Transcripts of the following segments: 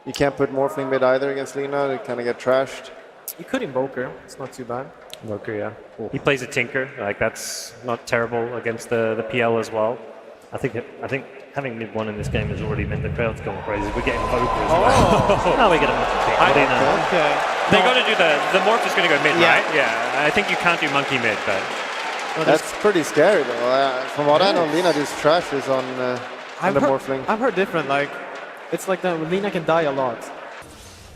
You can't put Morphling mid either against Lina. They kind of get trashed. You could invoke her. It's not too bad. Invoker, yeah. Cool. He plays a Tinker. Like that's not terrible against the PL as well. I think having mid one in this game has already meant the crowd's going crazy. We're getting Invoker as well. Now we get a monkey pick. Okay. They got to do the morph is going to go mid, right? Yeah. I think you can't do monkey mid, but that's pretty scary though. From what I know, Lina just trashes on the Morphling. I've heard different. Like it's like the Lina can die a lot.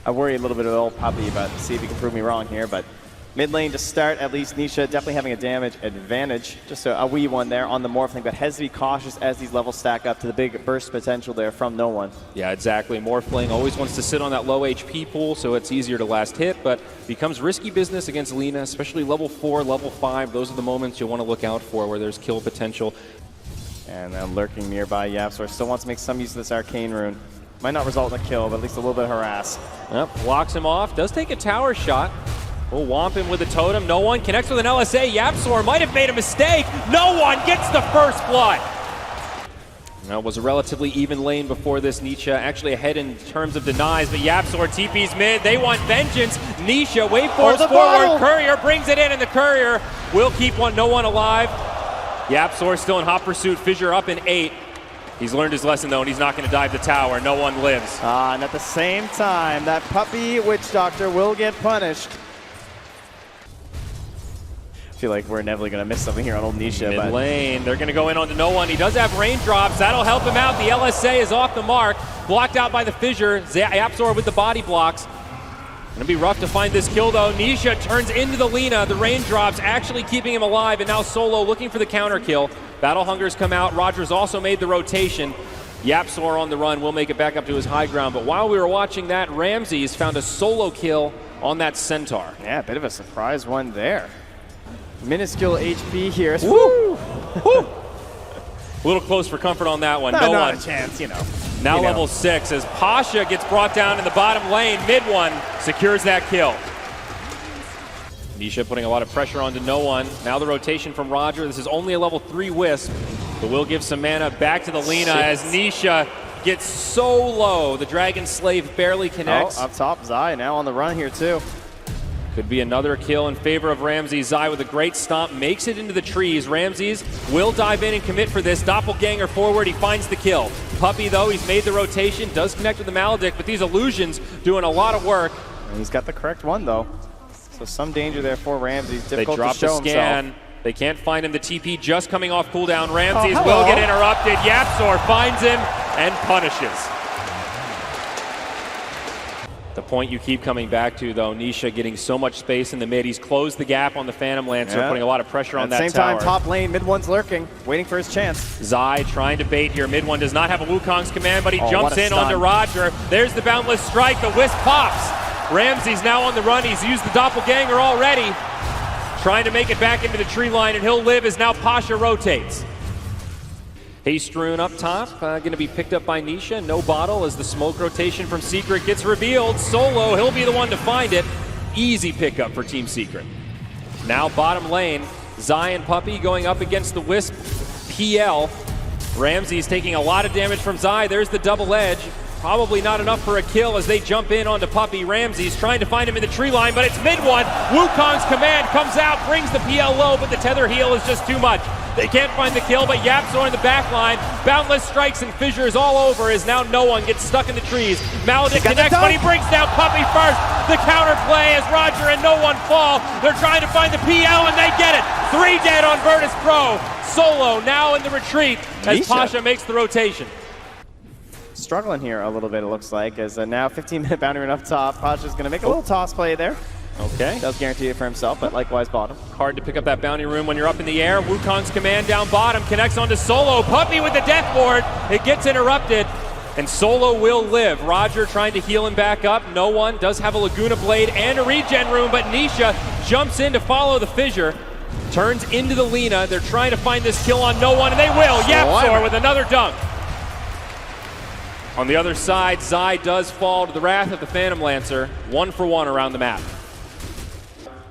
I worry a little bit of old Puppy, but see if he can prove me wrong here. But mid lane to start, at least Nisha definitely having a damage advantage. Just a wee one there on the Morphling, but has to be cautious as these levels stack up to the big burst potential there from no one. Yeah, exactly. Morphling always wants to sit on that low HP pool, so it's easier to last hit, but becomes risky business against Lina, especially level 4, level 5. Those are the moments you want to look out for where there's kill potential. And then lurking nearby, YapzOr still wants to make some use of this Arcane Rune. Might not result in a kill, but at least a little bit of harass. Yep, blocks him off, does take a tower shot. We'll womp him with a totem. No one connects with an LSA. YapzOr might have made a mistake. No one gets the first blood. Now it was a relatively even lane before this. Nisha actually ahead in terms of denies, but YapzOr TP's mid. They want vengeance. Nisha wait forward. Courier brings it in, and the Courier will keep no one alive. YapzOr still in hot pursuit. Fissure up in 8. He's learned his lesson, though, and he's not going to dive the tower. No one lives. And at the same time, that Puppy Witch Doctor will get punished. I feel like we're inevitably going to miss something here on old Nisha. Mid lane, they're going to go in onto no one. He does have raindrops. That'll help him out. The LSA is off the mark. Blocked out by the Fissure. YapzOr with the body blocks. Gonna be rough to find this kill, though. Nisha turns into the Lina. The raindrops actually keeping him alive, and now Solo looking for the counter kill. Battle Hunger's come out. Rogers also made the rotation. YapzOr on the run will make it back up to his high ground. But while we were watching that, Ramses found a solo kill on that Centaur. Yeah, a bit of a surprise one there. Minuscule HP here. Woo! Woo! A little close for comfort on that one. No not one. a chance, you know. Now level 6 as Pasha gets brought down in the bottom lane. Mid one secures that kill. Nisha putting a lot of pressure onto no one. Now the rotation from Roger. This is only a level 3 Wisp, but we'll give some mana back to the Lina as Nisha gets so low. The Dragon Slave barely connects. Oh, up top, Zai now on the run here too. Could be another kill in favor of Ramses. Zai with a great stomp, makes it into the trees. Ramses will dive in and commit for this. Doppelganger forward, he finds the kill. Puppy, though, he's made the rotation, does connect with the Maledict, but these illusions doing a lot of work. And he's got the correct one, though. So some danger there for Ramses. Difficult they drop to show the scan. himself. They can't find him. The TP just coming off cooldown. Ramses will get interrupted. YapzOr finds him and punishes. The point you keep coming back to, though, Nisha getting so much space in the mid. He's closed the gap on the Phantom Lancer, putting a lot of pressure on that tower. At the same time, top lane, mid one's lurking, waiting for his chance. Zai trying to bait here. Mid one does not have a Wukong's command, but he jumps in onto Roger. There's the Boundless Strike. The Wisp pops. Ramses now on the run. He's used the Doppelganger already. Trying to make it back into the tree line, and he'll live as now Pasha rotates. Strewn up top, going to be picked up by Nisha. No bottle as the smoke rotation from Secret gets revealed. Solo, he'll be the one to find it. Easy pickup for Team Secret. Now bottom lane, Zai and Puppy going up against the Wisp PL. Ramses taking a lot of damage from Zai. There's the double edge. Probably not enough for a kill as they jump in onto Puppy. Ramses trying to find him in the tree line, but it's mid one. Wukong's command comes out, brings the PL low, but the tether heal is just too much. They can't find the kill, but YapzOr in the back line. Boundless Strikes and Fissures all over as now no one gets stuck in the trees. Maledict connects, but he brings down Puppy first. The counter play as Roger and no one fall. They're trying to find the PL and they get it. 3 dead on Virtus.pro. Solo now in the retreat as Pasha makes the rotation. Struggling here a little bit, it looks like, as now 15-minute boundary run up top. Pasha's going to make a little toss play there. Okay. Does guarantee it for himself, but likewise bottom. Hard to pick up that bounty room when you're up in the air. Wukong's command down bottom connects onto Solo. Puppy with the death ward. It gets interrupted, and Solo will live. Roger trying to heal him back up. No one does have a Laguna Blade and a regen room, but Nisha jumps in to follow the Fissure. Turns into the Lina. They're trying to find this kill on no one, and they will. YapzOr with another dunk. On the other side, Zai does fall to the wrath of the Phantom Lancer. 1 for 1 around the map.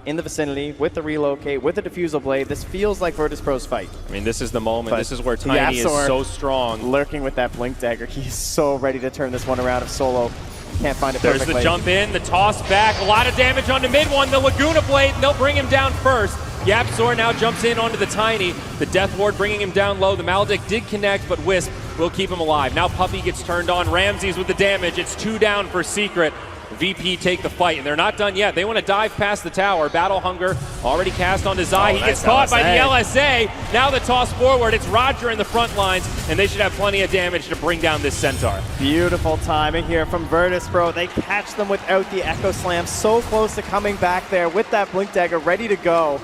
In the vicinity, with the relocate, with the Diffusal Blade, this feels like Virtus.pro's fight. I mean, this is the moment. This is where Tiny is so strong. Lurking with that Blink Dagger. He's so ready to turn this one around if Solo Can't find it There's perfectly. the jump in, the toss back, a lot of damage on the mid one, the Laguna Blade, and they'll bring him down first. j.Strom now jumps in onto the Tiny. The Death Ward bringing him down low. The Maledict did connect, but Wisp will keep him alive. Now Puppey gets turned on. Ramses with the damage. It's 2 down for Secret. VP take the fight, and they're not done yet. They want to dive past the tower. Battle Hunger already cast onto Zai. He gets caught by the LSA. Now the toss forward. It's Roger in the front lines, and they should have plenty of damage to bring down this Centaur. Beautiful timing here from Virtus.pro. They catch them without the Echo Slam. So close to coming back there with that Blink Dagger ready to go.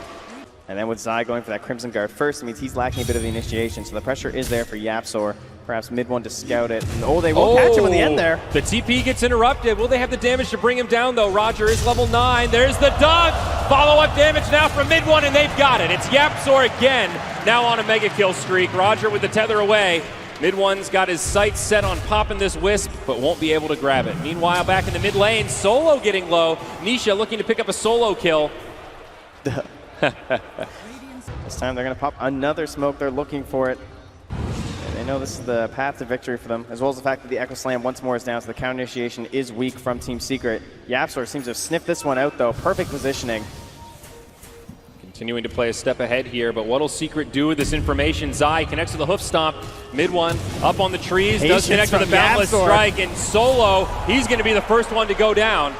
And then with Zai going for that Crimson Guard first, it means he's lacking a bit of the initiation. So the pressure is there for j.Strom. Perhaps mid one to scout it. And, they will catch him in the end there. The TP gets interrupted. Will they have the damage to bring him down, though? Roger is level 9. There's the dunk. Follow-up damage now from mid one, and they've got it. It's j.Strom again, now on a mega kill streak. Roger with the tether away. Mid one's got his sights set on popping this Wisp, but won't be able to grab it. Meanwhile, back in the mid lane, Solo getting low. Nisha looking to pick up a solo kill. This time they're going to pop another smoke. They're looking for it. And they know this is the path to victory for them, as well as the fact that the Echo Slam once more is down, so the counter initiation is weak from Team Secret. j.Strom seems to have sniffed this one out, though. Perfect positioning. Continuing to play a step ahead here, but what'll Secret do with this information? Zai connects to the hoof stomp. Mid one up on the trees, does connect to the Boundless Strike, and Solo, he's going to be the first one to go down.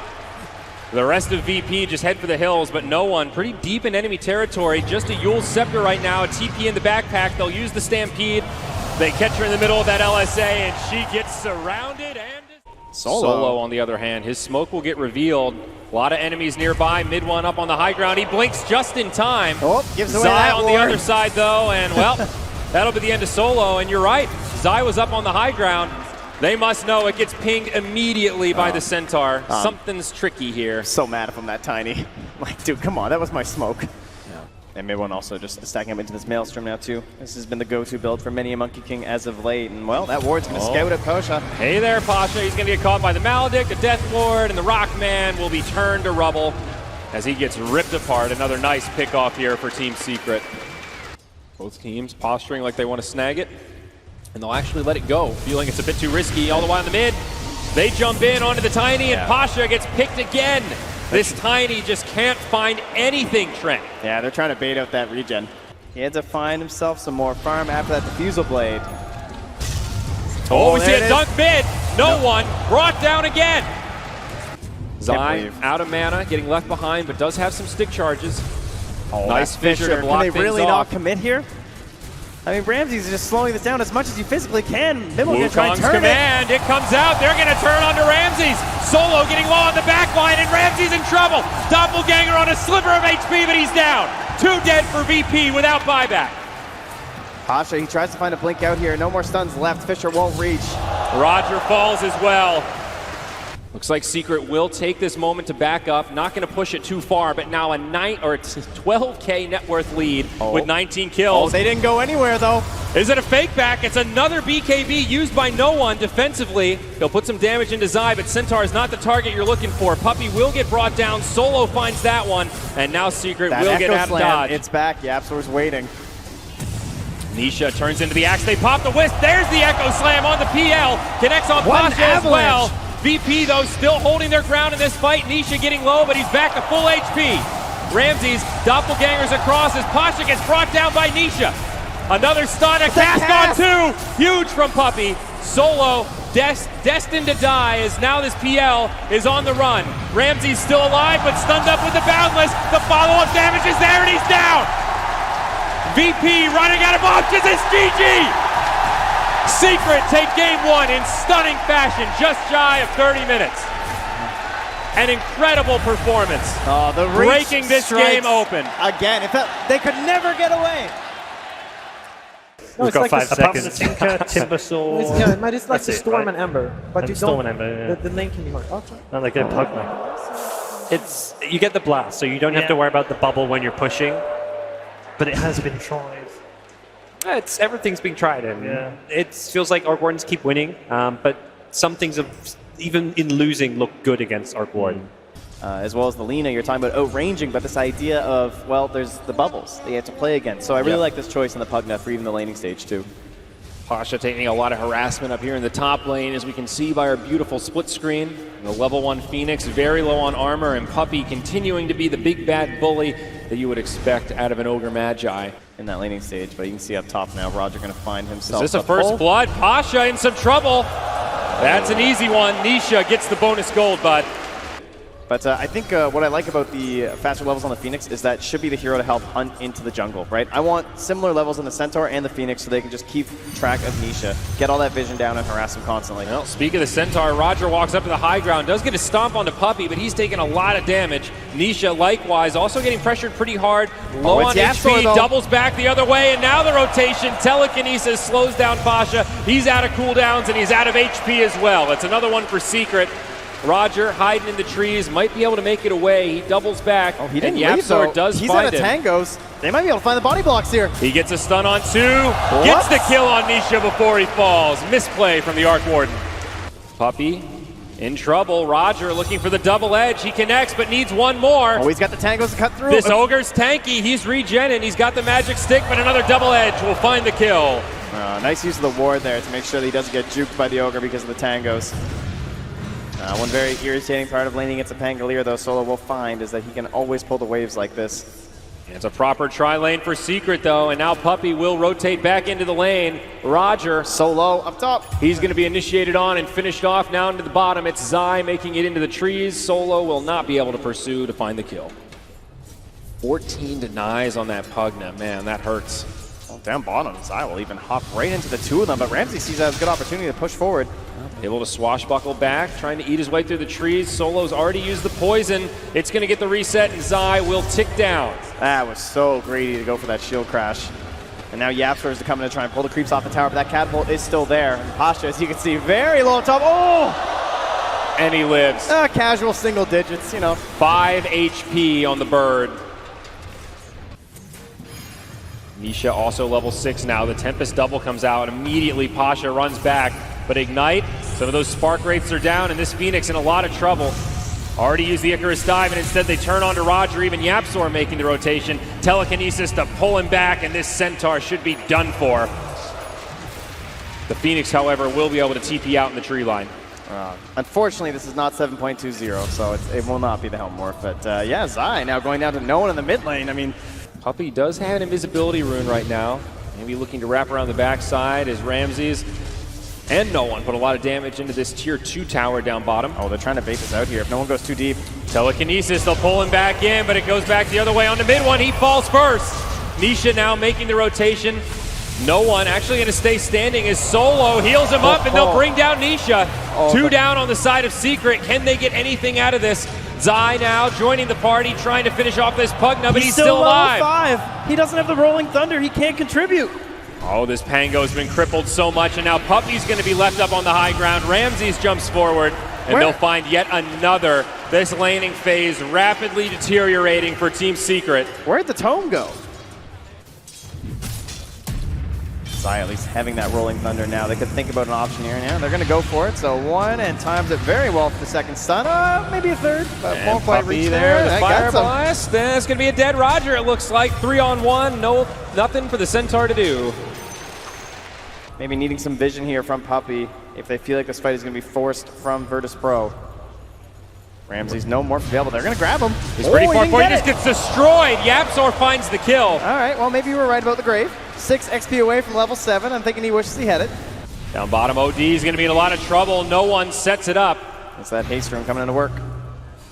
The rest of VP just head for the hills, but no one pretty deep in enemy territory. Just a Yule Scepter right now, a TP in the backpack. They'll use the Stampede. They catch her in the middle of that LSA, and she gets surrounded. And Solo, on the other hand, his smoke will get revealed. A lot of enemies nearby. Mid one up on the high ground. He blinks just in time. Gives away Zai that on the other side, though, and well, that'll be the end of Solo. And you're right, Zai was up on the high ground. They must know it gets pinged immediately by the Centaur. Something's tricky here. So mad from that Tiny. Like, dude, come on, that was my smoke. And mid one also just stacking up into this Maelstrom now, too. This has been the go-to build for many a Monkey King as of late. And, well, that ward's going to scout at Pasha. Hey there, Pasha. He's going to get caught by the Maledict, the Death Ward, and the Rockman will be turned to rubble as he gets ripped apart. Another nice pick-off here for Team Secret. Both teams posturing like they want to snag it, and they'll actually let it go, feeling it's a bit too risky. All the way on the mid, they jump in onto the Tiny, and Pasha gets picked again. This Tiny just can't find anything, Trent. Yeah, they're trying to bait out that regen. He had to find himself some more farm after that Diffusal Blade. We see a dunk mid. No one. Brought down again. Zai out of mana, getting left behind, but does have some stick charges. Nice Fissure to block Can they really things not off. commit here? I mean, Ramses is just slowing this down as much as you physically can. Mibble gonna try and Wukong's turn command, it comes out. They're going to turn onto Ramses. Solo getting low on the back line, and Ramses in trouble. Doppelganger on a sliver of HP, but he's down. 2 dead for VP without buyback. Pasha, he tries to find a blink out here. No more stuns left. Fissure won't reach. Roger falls as well. Looks like Secret will take this moment to back up. Not going to push it too far, but now a 12K net worth lead with 19 kills. They didn't go anywhere, though. Is it a fake back? It's another BKB used by no one defensively. He'll put some damage into Zai, but Centaur is not the target you're looking for. Puppey will get brought down. Solo finds that one, and now Secret will get out of dodge. It's back. j.Strom's waiting. Nisha turns into the axe. They pop the Wisp. There's the Echo Slam on the PL. Connects on Pasha as well. VP, though, still holding their ground in this fight. Nisha getting low, but he's back to full HP. Ramses, doppelgangers across as Pasha gets brought down by Nisha. Another stun, a cast on 2. Huge from Puppey. Solo, destined to die, as now this PL is on the run. Ramses still alive, but stunned up with the Boundless. The follow-up damage is there, and he's down. VP running out of options. It's GG. Secret take game 1 in stunning fashion, just shy of 30 minutes. An incredible performance. The breaking this game open. Again, they could never get away. We've got 5 seconds. Tinker, Timbersaw. Yeah, it's like the That's Storm right? and Ember, but And you Storm don't. and Ember, yeah. The lane can be hard. And they get Pugma. You get the blast, so you don't have to worry about the bubble when you're pushing. But it has been tried. Everything's being tried, and it feels like Arc Wardens keep winning, but some things have, even in losing, look good against Arc Warden. As well as the Lina, you're talking about outranging, but this idea of, well, there's the bubbles that you have to play against. So I really like this choice in the Pugna for even the laning stage, too. Pasha taking a lot of harassment up here in the top lane, as we can see by our beautiful split screen. The level 1 Phoenix very low on armor, and Puppey continuing to be the big bad bully that you would expect out of an Ogre Magi. In that laning stage, but you can see up top now, Roger going to find himself. Is this a first blood? Pasha in some trouble. That's an easy one. Nisha gets the bonus gold, bud. But I think what I like about the faster levels on the Phoenix is that should be the hero to help hunt into the jungle, right? I want similar levels in the Centaur and the Phoenix so they can just keep track of Nisha, get all that vision down and harass him constantly. Well, speaking of the Centaur, Roger walks up to the high ground, does get a stomp onto Puppey, but he's taking a lot of damage. Nisha likewise, also getting pressured pretty hard. Low on HP, doubles back the other way, and now the rotation. Telekinesis slows down Pasha. He's out of cooldowns and he's out of HP as well. It's another one for Secret. Roger hiding in the trees, might be able to make it away. He doubles back, oh, he didn't and leave, YapzOr does He's find out of him. tangos. They might be able to find the body blocks here. He gets a stun on 2, gets the kill on Nisha before he falls. Misplay from the Arc Warden. Puppey in trouble. Roger looking for the double edge. He connects, but needs one more. Oh, he's got the tangos to cut through. This Ogre's tanky. He's regenning. He's got the magic stick, but another double edge will find the kill. Nice use of the ward there to make sure that he doesn't get juked by the Ogre because of the tangos. One very irritating part of laning against a Pangolier, though, Solo will find, is that he can always pull the waves like this. It's a proper tri-lane for Secret, though, and now Puppey will rotate back into the lane. Roger, Solo up top. He's going to be initiated on and finished off now into the bottom. It's Zai making it into the trees. Solo will not be able to pursue to find the kill. 14 denies on that Pugna. Man, that hurts. Well, down bottom, Zai will even hop right into the 2 of them, but Ramsey sees that as a good opportunity to push forward. Able to swashbuckle back, trying to eat his way through the trees. Solo's already used the poison. It's going to get the reset, and Zai will tick down. That was so greedy to go for that shield crash. And now YapzOr is coming to try and pull the creeps off the tower, but that catapult is still there. And Pasha, as you can see, very low top. Oh! And he lives. Casual single digits, you know. 5 HP on the bird. Nisha also level 6 now. The Tempest double comes out. Immediately Pasha runs back. But Ignite, some of those Spark Wraiths are down, and this Phoenix in a lot of trouble. Already used the Icarus Dive, and instead they turn on to Roger. Even YapzOr making the rotation. Telekinesis to pull him back, and this Centaur should be done for. The Phoenix, however, will be able to TP out in the tree line. Unfortunately, this is not 7.20, so it will not be the Helm Morph. But yeah, Zai now going down to no one in the mid lane. I mean, Puppey does have an invisibility rune right now. Maybe looking to wrap around the backside as Ramses and no one put a lot of damage into this tier 2 tower down bottom. Oh, they're trying to bait this out here if no one goes too deep. Telekinesis, they'll pull him back in, but it goes back the other way on the mid one. He falls first. Nisha now making the rotation. No one actually going to stay standing as Solo heals him up, and they'll bring down Nisha. 2 down on the side of Secret. Can they get anything out of this? Zai now joining the party, trying to finish off this Pugna, but he's still alive. 5. He doesn't have the Rolling Thunder. He can't contribute. Oh, this Pango's been crippled so much, and now Puppey's going to be left up on the high ground. Ramses jumps forward, and they'll find yet another. This laning phase rapidly deteriorating for Team Secret. Where'd the tome go? Zai at least having that Rolling Thunder now. They could think about an option here. Yeah, they're going to go for it. So 1 and times it very well for the second stun. Maybe a third, but won't quite reach there. The fire blast. That's going to be a dead Roger, it looks like. 3-on-1. No, nothing for the Centaur to do. Maybe needing some vision here from Puppey if they feel like this fight is going to be forced from Virtus.pro. Ramsey's no more available. They're going to grab him. He's pretty far forward. He just gets destroyed. YapzOr finds the kill. All right, well, maybe you were right about the grave. 6 XP away from level 7. I'm thinking he wishes he had it. Down bottom, OD is going to be in a lot of trouble. No one sets it up. It's that j.Strom coming into work.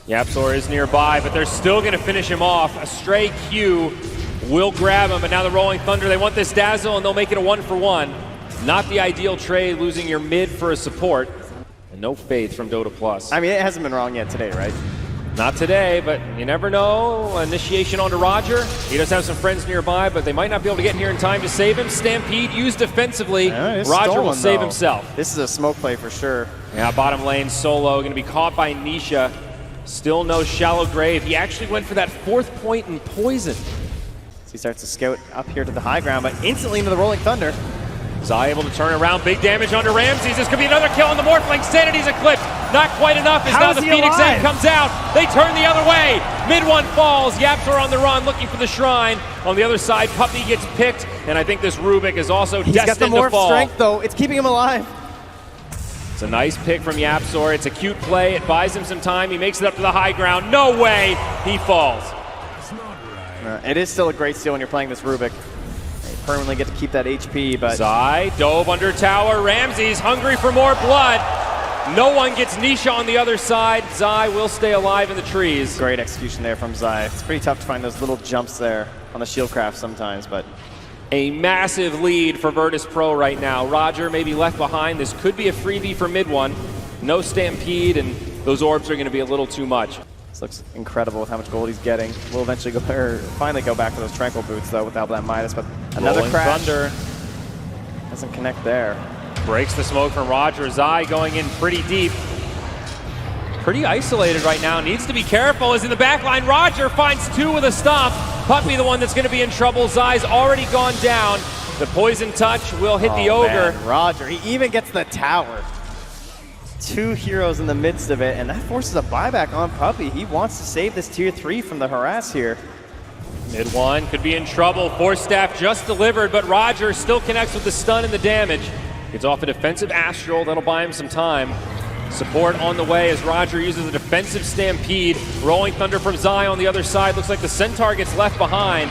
YapzOr is nearby, but they're still going to finish him off. A stray Q will grab him, but now the Rolling Thunder. They want this Dazzle, and they'll make it a 1-for-1. Not the ideal trade, losing your mid for a support. And no fades from Dota Plus. I mean, it hasn't been wrong yet today, right? Not today, but you never know. Initiation onto Roger. He does have some friends nearby, but they might not be able to get here in time to save him. Stampede used defensively. Roger will save himself. This is a smoke play for sure. Yeah, bottom lane, Solo going to be caught by Nisha. Still no shallow grave. He actually went for that 4th point in poison. So he starts to scout up here to the high ground, but instantly into the Rolling Thunder. Zai able to turn around, big damage onto Ramses. This could be another kill on the Morphling. Sanity's eclipsed. Not quite enough as now the Phoenix Egg comes out. They turn the other way. Mid one falls. j.Strom on the run, looking for the shrine. On the other side, Puppey gets picked, and I think this Rubik is also He's got the destined more to fall. strength, though. It's keeping him alive. It's a nice pick from j.Strom. It's a cute play. It buys him some time. He makes it up to the high ground. No way. He falls. It is still a great steal when you're playing this Rubik. You permanently get to keep that HP, but... Zai dove under tower. Ramsey's hungry for more blood. No one gets Nisha on the other side. Zai will stay alive in the trees. Great execution there from Zai. It's pretty tough to find those little jumps there on the shield craft sometimes, but... A massive lead for Virtus.pro right now. Roger may be left behind. This could be a freebie for mid one. No Stampede, and those orbs are going to be a little too much. This looks incredible with how much gold he's getting. We'll eventually go, finally go back to those Tranquil boots, though, without that Midas, but another Rolling crash. Thunder. Doesn't connect there. Breaks the smoke from Roger. Zai going in pretty deep. Pretty isolated right now. Needs to be careful. Is in the back line. Roger finds two with a stomp. Puppey the one that's going to be in trouble. Zai's already gone down. The poison touch will hit the ogre. Man, Roger, he even gets the tower. Two heroes in the midst of it, and that forces a buyback on Puppey. He wants to save this tier 3 from the harass here. Mid one could be in trouble. Force staff just delivered, but Roger still connects with the stun and the damage. Gets off a defensive Astral. That'll buy him some time. Support on the way as Roger uses a defensive Stampede. Rolling Thunder from Zai on the other side. Looks like the Centaur gets left behind.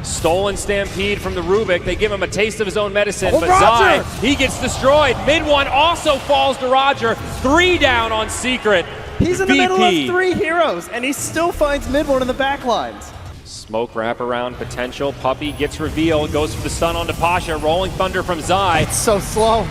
Stolen Stampede from the Rubik. They give him a taste of his own medicine, but Zai, he gets destroyed. Mid one also falls to Roger. 3 down on Secret. He's in the middle of 3 heroes, and he still finds mid one in the back lines. Smoke wraparound potential. Puppey gets revealed. Goes for the stun onto Pasha. Rolling Thunder from Zai. It's so slow.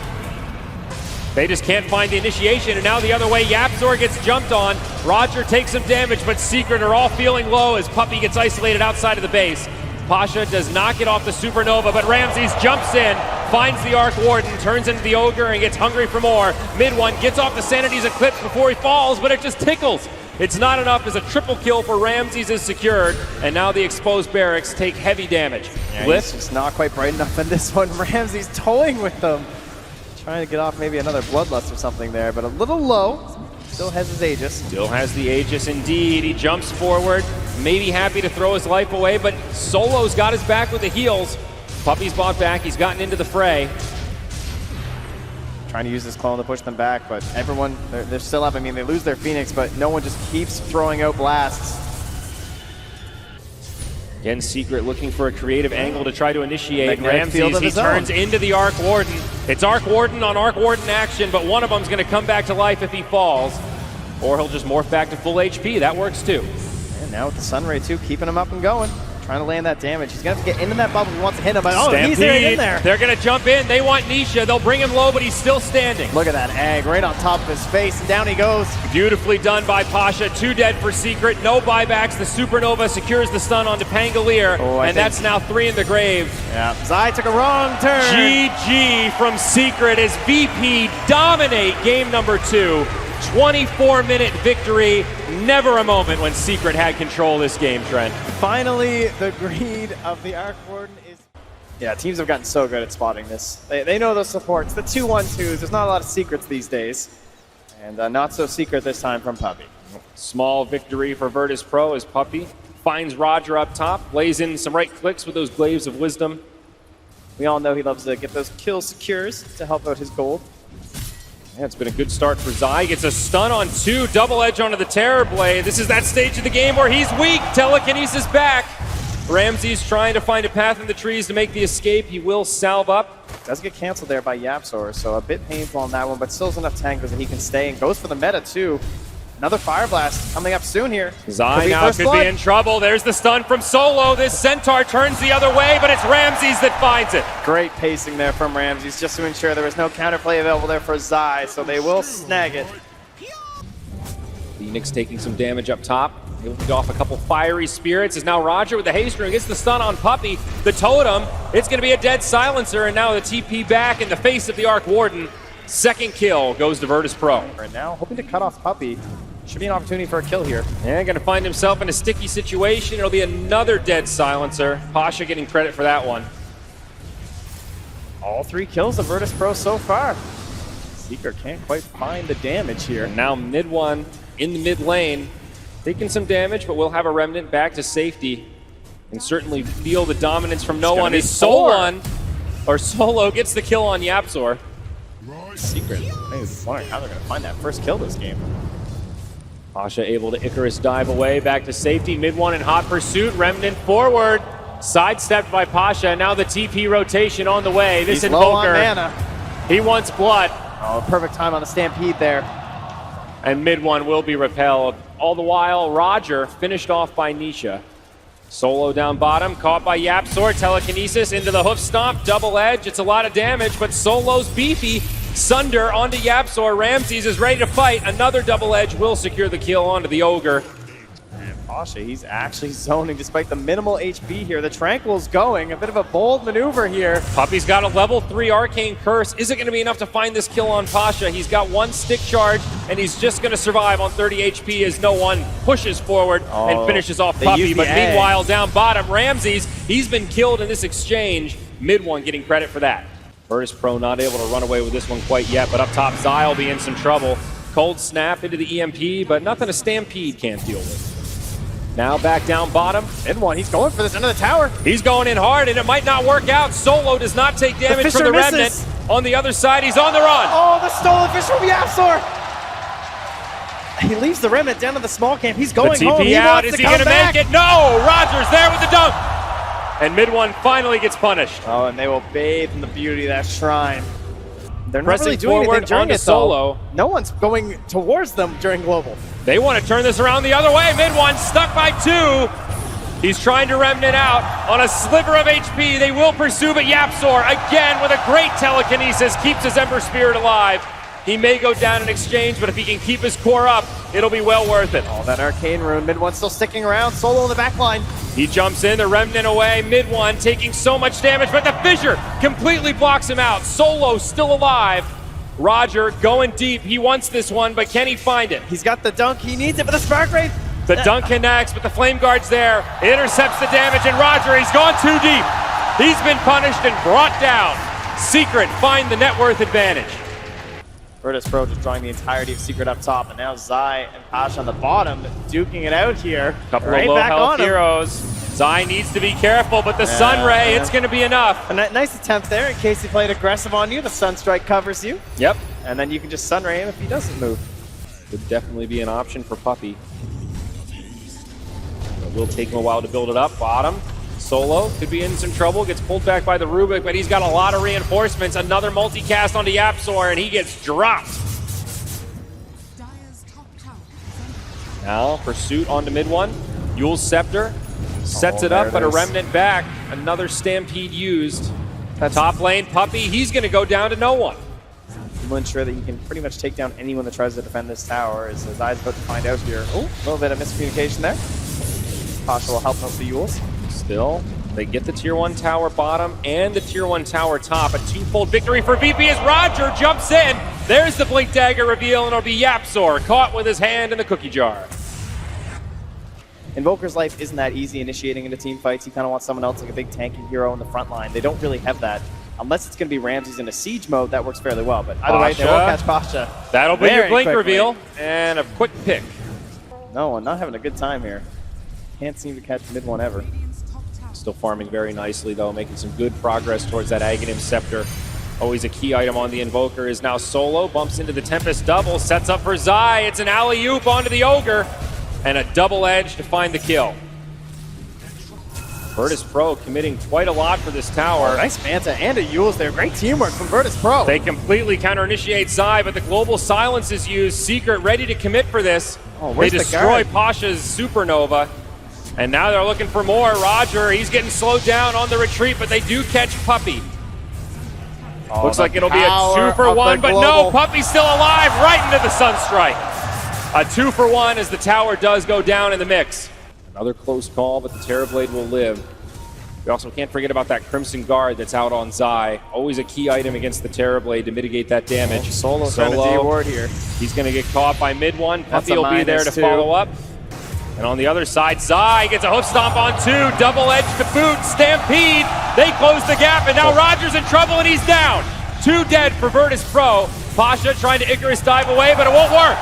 They just can't find the initiation, and now the other way, j.Strom gets jumped on. Roger takes some damage, but Secret are all feeling low as Puppey gets isolated outside of the base. Pasha does not get off the Supernova, but Ramses jumps in, finds the Arc Warden, turns into the Ogre, and gets hungry for more. Mid one gets off the Sanity's Eclipse before he falls, but it just tickles. It's not enough as a triple kill for Ramses is secured, and now the exposed barracks take heavy damage. Yeah, he's just not quite bright enough in this one. Ramses toying with them. Trying to get off maybe another Bloodlust or something there, but a little low. Still has his Aegis. Still has the Aegis indeed. He jumps forward, maybe happy to throw his life away, but Solo's got his back with the heals. Puppey's bought back. He's gotten into the fray. Trying to use this clone to push them back, but everyone, they're still up. I mean, they lose their Phoenix, but no one just keeps throwing out blasts. Again, Secret looking for a creative angle to try to initiate. Magnetic field Ramses, of he his turns own. into the Arc Warden. It's Arc Warden on Arc Warden action, but one of them's going to come back to life if he falls, or he'll just morph back to full HP. That works too. And now with the Sunray too, keeping him up and going. Trying to land that damage. He's going to have to get into that bubble if he wants to hit him, but Stampede. He's in there. They're going to jump in. They want Nisha. They'll bring him low, but he's still standing. Look at that egg right on top of his face, and down he goes. Beautifully done by Pasha. 2 dead for Secret. No buybacks. The Supernova secures the stun onto Pangolier, and that's now 3 in the grave. Yeah, Zai took a wrong turn. GG from Secret as VP dominate game number 2. 24-minute victory. Never a moment when Secret had control of this game, Trent. Finally, the greed of the Arc Warden is... Yeah, teams have gotten so good at spotting this. They know those supports. The 2-1-2s, there's not a lot of secrets these days. And not so secret this time from Puppey. Small victory for Virtus.pro as Puppey finds Roger up top, lays in some right clicks with those Glaives of Wisdom. We all know he loves to get those kill secures to help out his gold. Yeah, it's been a good start for Zai. Gets a stun on 2, double edge onto the Terror Blade. This is that stage of the game where he's weak. Telekinesis back. Ramses trying to find a path in the trees to make the escape. He will salve up. Does get canceled there by j.Strom, so a bit painful on that one, but still has enough tankers that he can stay and goes for the meta too. Another Fire Blast coming up soon here. Zai now could be in trouble. There's the stun from Solo. This Centaur turns the other way, but it's Ramses that finds it. Great pacing there from Ramses just to ensure there was no counterplay available there for Zai, so they will snag it. Phoenix taking some damage up top. He'll lead off a couple fiery spirits as now Roger with the haste rune gets the stun on Puppey. The totem, it's going to be a dead silencer, and now the TP back in the face of the Arc Warden. Second kill goes to Virtus.pro. Right now, hoping to cut off Puppey. Should be an opportunity for a kill here. And going to find himself in a sticky situation. It'll be another dead silencer. Pasha getting credit for that one. All 3 kills of Virtus.pro so far. Secret can't quite find the damage here. And now mid one in the mid lane. Taking some damage, but we'll have a Remnant back to safety. And certainly feel the dominance from no one. Is Solo gets the kill on Yapzor. Secret. I was wondering how they're going to find that first kill this game. Pasha able to Icarus dive away, back to safety. Mid one in hot pursuit. Remnant forward. Sidestepped by Pasha. And now the TP rotation on the way. This He's low on Invoker, mana. he wants blood. Oh, perfect time on the Stampede there. And mid one will be repelled. All the while, Roger finished off by Nisha. Solo down bottom, caught by Yapzor. Telekinesis into the hoof stomp. Double edge. It's a lot of damage, but Solo's beefy. Sunder onto Yapzor. Ramses is ready to fight. Another double edge will secure the kill onto the Ogre. And Pasha, he's actually zoning despite the minimal HP here. The Tranquil's going. A bit of a bold maneuver here. Puppy's got a level 3 Arcane Curse. Is it going to be enough to find this kill on Pasha? He's got one stick charge, and he's just going to survive on 30 HP as no one pushes forward and finishes off Puppy. But meanwhile, down bottom, Ramses, he's been killed in this exchange. Mid one getting credit for that. Virtus.pro not able to run away with this one quite yet, but up top, Zai will be in some trouble. Cold snap into the EMP, but nothing a Stampede can't deal with. Now back down bottom. Mid one, he's going for this end of the tower. He's going in hard, and it might not work out. Solo does not take damage from the Remnant. On the other side, he's on the run. Oh, the stolen fish from Yapzor. He leaves the Remnant down to the small camp. He's going the TP home. out. Is he going to make it? No! Roger's there with the dunk. And mid one finally gets punished. Oh, and they will bathe in the beauty of that shrine. They're not Pressing really doing anything forward during onto it, Solo. though. No one's going towards them during Global. They want to turn this around the other way. Mid one stuck by 2. He's trying to Remnant out on a sliver of HP. They will pursue, but Yapzor again with a great telekinesis keeps his Ember Spirit alive. He may go down in exchange, but if he can keep his core up, it'll be well worth it. Oh, that Arcane Rune. Mid one still sticking around. Solo in the back line. He jumps in, the Remnant away. Mid one taking so much damage, but the Fissure completely blocks him out. Solo still alive. Roger going deep. He wants this one, but can he find it? He's got the dunk. He needs it for the Spark Wraith. The dunk connects, but the Flame Guard's there. It intercepts the damage, and Roger, he's gone too deep. He's been punished and brought down. Secret find the net worth advantage. Virtus.pro just drawing the entirety of Secret up top, and now Zai and Pasha on the bottom, duking it out here. Couple right of low back health on him. heroes. Zai needs to be careful, but the Sun Ray, it's going to be enough. A nice attempt there in case he played aggressive on you. The Sunstrike covers you, Yep. and then you can just Sunray him if he doesn't move. Would definitely be an option for Puppy. It will take him a while to build it up. Bottom. Solo could be in some trouble, gets pulled back by the Rubik, but he's got a lot of reinforcements. Another multicast onto Yapzor, and he gets dropped. Now, pursuit onto mid one. Yule's Scepter sets it up, but a Remnant back. Another Stampede used. Top lane, Puppy, he's going to go down to no one. We'll ensure that you can pretty much take down anyone that tries to defend this tower, as Zai's about to find out here. Oh, a little bit of miscommunication there. Pasha will help out the Yules. Still, they get the tier 1 tower bottom and the tier 1 tower top. A twofold victory for VP as Roger jumps in. There's the Blink Dagger reveal, and it'll be Yapzor caught with his hand in the cookie jar. Invoker's life isn't that easy initiating into team fights. He kind of wants someone else like a big tanky hero in the front line. They don't really have that. Unless it's going to be Ramses in a siege mode, that works fairly well. But either way, they will catch Pasha. That'll be your Blink quickly. reveal and a quick pick. No one not having a good time here. Can't seem to catch mid one ever. Still farming very nicely, though, making some good progress towards that Aghanim Scepter. Always a key item on the Invoker is now Solo. Bumps into the Tempest double, sets up for Zai. It's an alley-oop onto the Ogre, and a double edge to find the kill. Virtus.pro committing quite a lot for this tower. Oh, nice Manta and a Yules there. Great teamwork from Virtus.pro. They completely counter-initiate Zai, but the global silence is used. Secret ready to commit for this. Oh, they where's the destroy guard? Pasha's Supernova. And now they're looking for more. Roger, he's getting slowed down on the retreat, but they do catch Puppy. Oh, Looks like it'll be a power 2-for-1, but no, global. Puppy's still alive right into the Sunstrike. A 2-for-1 as the tower does go down in the mix. Another close call, but the Terrorblade will live. We also can't forget about that Crimson Guard that's out on Zai. Always a key item against the Terrorblade to mitigate that damage. Solo trying to de-ward here. He's going to get caught by mid one. That's Puppy will be there to -2. follow up. And on the other side, Zai gets a hoof stomp on 2. Double edge to boot. Stampede. They close the gap, and now Roger's in trouble, and he's down. 2 dead for Virtus.pro. Pasha trying to Icarus dive away, but it won't work.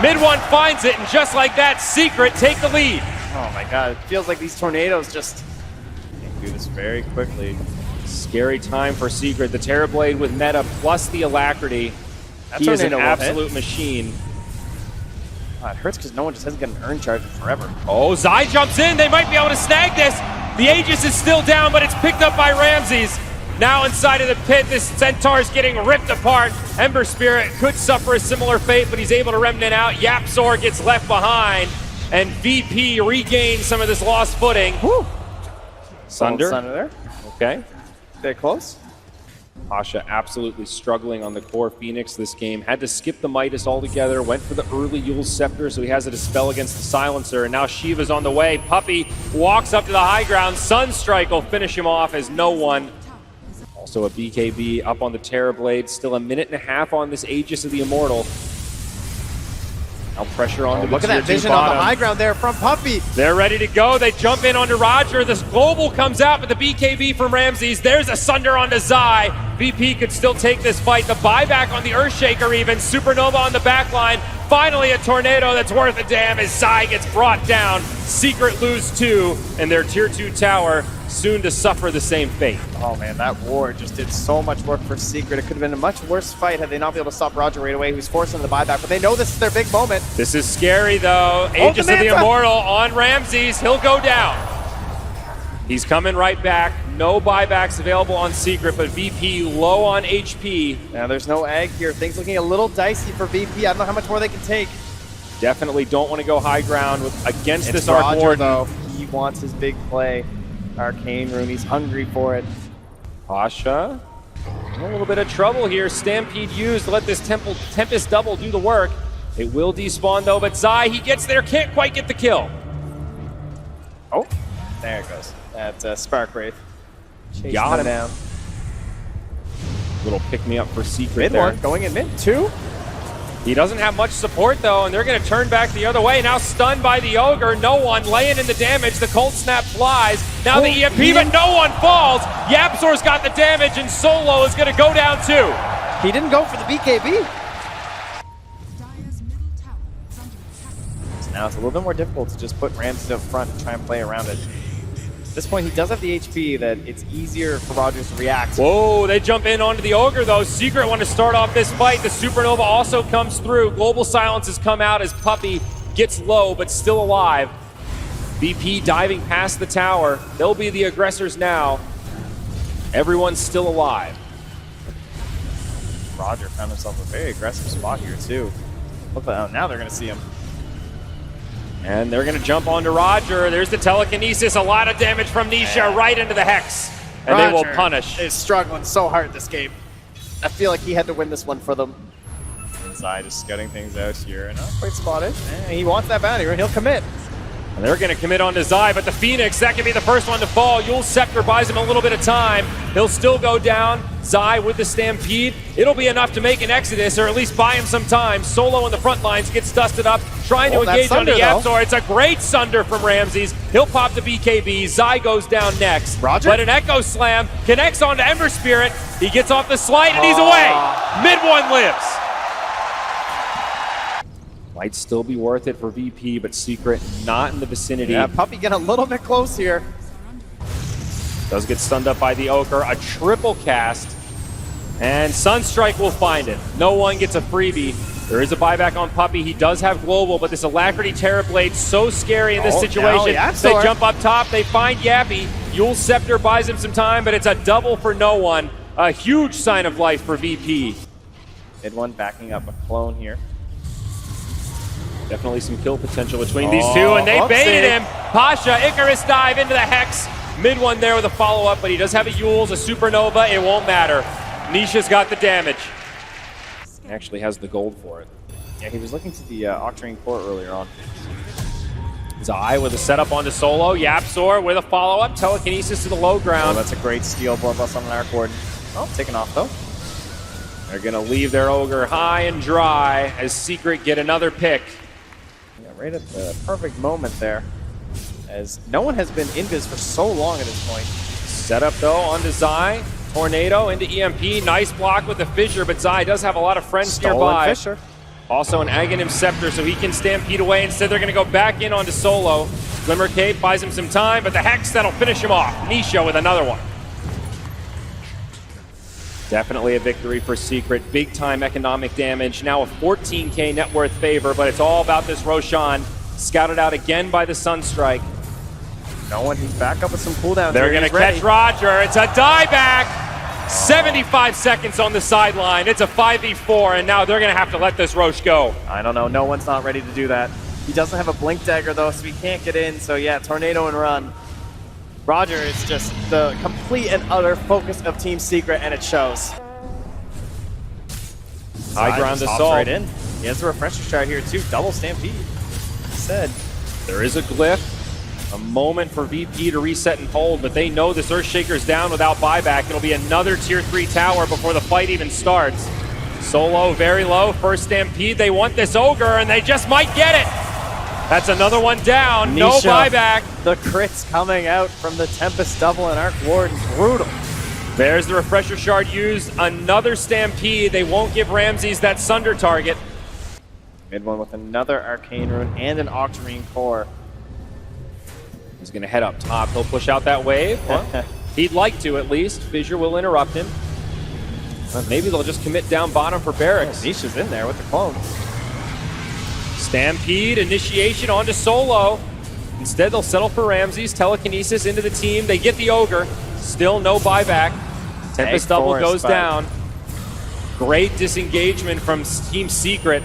Mid one finds it, and just like that, Secret take the lead. Oh my god, it feels like these tornadoes just do this very quickly. Scary time for Secret. The Terrorblade with meta plus the Alacrity. He is an tornado will absolute hit. machine. It hurts because no one just hasn't got an urn charge forever. Oh, Zai jumps in. They might be able to snag this. The Aegis is still down, but it's picked up by Ramses. Now inside of the pit, this Centaur is getting ripped apart. Ember Spirit could suffer a similar fate, but he's able to remnant out. Yapzor gets left behind, and VP regains some of this lost footing. Woo! Sunder. Sunder there. Okay. Stay close. Pasha absolutely struggling on the core Phoenix this game. Had to skip the Midas altogether, went for the early Yule's Scepter, so he has a dispel against the Silencer, and now Shiva's on the way. Puppey walks up to the high ground. Sunstrike will finish him off as no one. Also a BKB up on the Terrorblade. Still a minute and a half on this Aegis of the Immortal. Now pressure onto the Look at that tier 2 vision on bottom. the high ground there from Puppey. They're ready to go. They jump in onto Roger. This global comes out, but the BKB from Ramses. There's a Sunder onto Zai. VP could still take this fight. The buyback on the Earthshaker even. Supernova on the back line. Finally a tornado that's worth a damn as Zai gets brought down. Secret lose 2, and their tier 2 tower soon to suffer the same fate. Oh man, that war just did so much work for Secret. It could have been a much worse fight had they not been able to stop Roger right away, who's forcing the buyback, but they know this is their big moment. This is scary though. Aegis of the Immortal on Ramses. He'll go down. He's coming right back. No buybacks available on Secret, but VP low on HP. Now there's no egg here. Things looking a little dicey for VP. I don't know how much more they can take. Definitely don't want to go high ground against It's this Arc Roger Warden. though. He wants his big play. Arcane Rune, he's hungry for it. Pasha in a little bit of trouble here. Stampede used to let this Tempest double do the work. It will despawn though, but Zai, he gets there, can't quite get the kill. Oh, there it goes. That Spark Wraith. Chasing Got him. down. Little pick-me-up for Secret Mid there. one, going in mid 2. He doesn't have much support though, and they're going to turn back the other way. Now stunned by the Ogre, no one laying in the damage. The Cold Snap flies. Now the EMP, but no one falls. Yapzor's got the damage, and Solo is going to go down too. He didn't go for the BKB. So now it's a little bit more difficult to just put Ramses up front and try and play around it. At this point, he does have the HP that it's easier for Rogers to react. Whoa, they jump in onto the Ogre though. Secret want to start off this fight. The Supernova also comes through. Global Silence has come out as Puppey gets low but still alive. VP diving past the tower. They'll be the aggressors now. Everyone's still alive. Roger found himself a very aggressive spot here too. Look, now they're going to see him. And they're going to jump onto Roger. There's the telekinesis. A lot of damage from Nisha right into the Hex. And they will punish. Is struggling so hard this game. I feel like he had to win this one for them. Inside, just scouting things out here. And not quite spotted. And he wants that bounty, he'll commit. And they're going to commit onto Zai, but the Phoenix, that could be the first one to fall. Yule's Scepter buys him a little bit of time. He'll still go down. Zai with the Stampede. It'll be enough to make an exodus, or at least buy him some time. Solo in the front lines gets dusted up, trying to engage onto Yapzor. It's a great Sunder from Ramses. He'll pop the BKB. Zai goes down next. Roger. But an Echo Slam connects onto Ember Spirit. He gets off the slide, and he's away. Mid one lives. Might still be worth it for VP, but Secret not in the vicinity. Yeah, Puppey getting a little bit close here. Does get stunned up by the Ogre. A triple cast. And Sunstrike will find it. No one gets a freebie. There is a buyback on Puppey. He does have global, but this Alacrity Terrorblade so scary in this situation. They jump up top. They find Yappy. Yule's Scepter buys him some time, but it's a double for no one. A huge sign of life for VP. Mid one backing up a clone here. Definitely some kill potential between these two, and they baited him. Pasha, Icarus dive into the Hex. Mid one there with a follow-up, but he does have a Yule's, a Supernova. It won't matter. Nisha's got the damage. He actually has the gold for it. Yeah, he was looking to the Octarine Core earlier on. Zai with a setup onto Solo. Yapzor with a follow-up. Telekinesis to the low ground. Oh, that's a great steal. Bloodlust on an Arc Warden. Oh, taken off though. They're going to leave their Ogre high and dry as Secret get another pick. Yeah, right at the perfect moment there. As no one has been invis for so long at this point. Setup though onto Zai. Tornado into EMP. Nice block with the Fissure, but Zai does have a lot of friends nearby. Fissure. Also an Aghanim Scepter, so he can stampede away. Instead, they're going to go back in onto Solo. Glimmer Cape buys him some time, but the Hex, that'll finish him off. Nisha with another one. Definitely a victory for Secret. Big time economic damage. Now a 14k net worth favor, but it's all about this Roshan. Scouted out again by the Sunstrike. No one, he's back up with some cooldowns. They're going to catch Roger. It's a dieback. 75 seconds on the sideline. It's a 5v4, and now they're going to have to let this Roche go. I don't know. No one's not ready to do that. He doesn't have a Blink Dagger, though, so he can't get in. So, yeah, Tornado and run. Roger is just the complete and utter focus of Team Secret, and it shows. High ground just hops assault. right in. He has a refresher shot here, too. Double Stampede. Said. There is a glyph. A moment for VP to reset and hold, but they know this Earthshaker's down without buyback. It'll be another tier 3 tower before the fight even starts. Solo very low, first Stampede. They want this Ogre, and they just might get it. That's another one down, no buyback. The crits coming out from the Tempest double and Arc Warden, brutal. There's the refresher shard used, another Stampede. They won't give Ramses that Sunder target. Mid one with another Arcane Rune and an Octarine Core. He's going to head up top. He'll push out that wave. Well, he'd like to, at least. Fissure will interrupt him. Maybe they'll just commit down bottom for Barracks. Nisha's in there with the clones. Stampede, initiation onto Solo. Instead, they'll settle for Ramses. Telekinesis into the team. They get the Ogre. Still no buyback. Tempest double goes down. Great disengagement from Team Secret.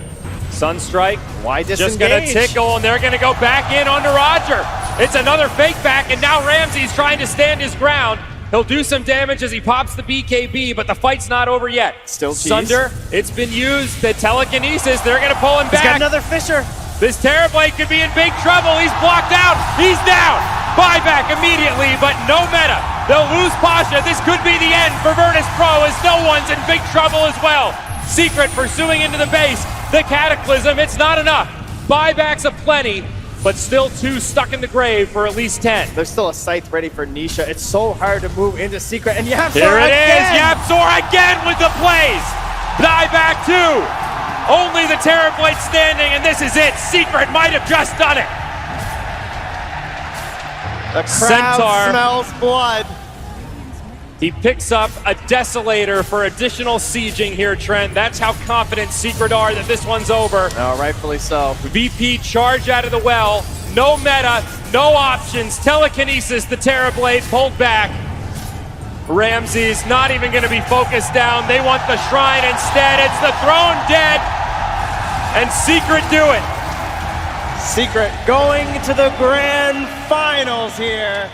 Sunstrike. Why disengage? Just going to tickle, and they're going to go back in onto Roger. It's another fake back, and now Ramsey's trying to stand his ground. He'll do some damage as he pops the BKB, but the fight's not over yet. Still cheese. Sunder, it's been used. The telekinesis, they're going to pull him back. He's got another Fissure. This Terrorblade could be in big trouble. He's blocked out. He's down. Buyback immediately, but no meta. They'll lose Pasha. This could be the end for Virtus.pro as no one's in big trouble as well. Secret pursuing into the base. The Cataclysm, it's not enough. Buybacks aplenty, but still 2 stuck in the grave for at least 10. There's still a Scythe ready for Nisha. It's so hard to move into Secret, and Yapzor Here it again! is, Yapzor again with the plays. Dieback 2. Only the Terrorblade standing, and this is it. Secret might have just done it. The crowd smells blood. He picks up a Desolator for additional sieging here, Trent. That's how confident Secret are that this one's over. No, rightfully so. VP charge out of the well. No meta, no options. Telekinesis, the Terrorblade pulled back. Ramses not even going to be focused down. They want the Shrine instead. It's the Throne dead. And Secret do it. Secret going to the grand finals here.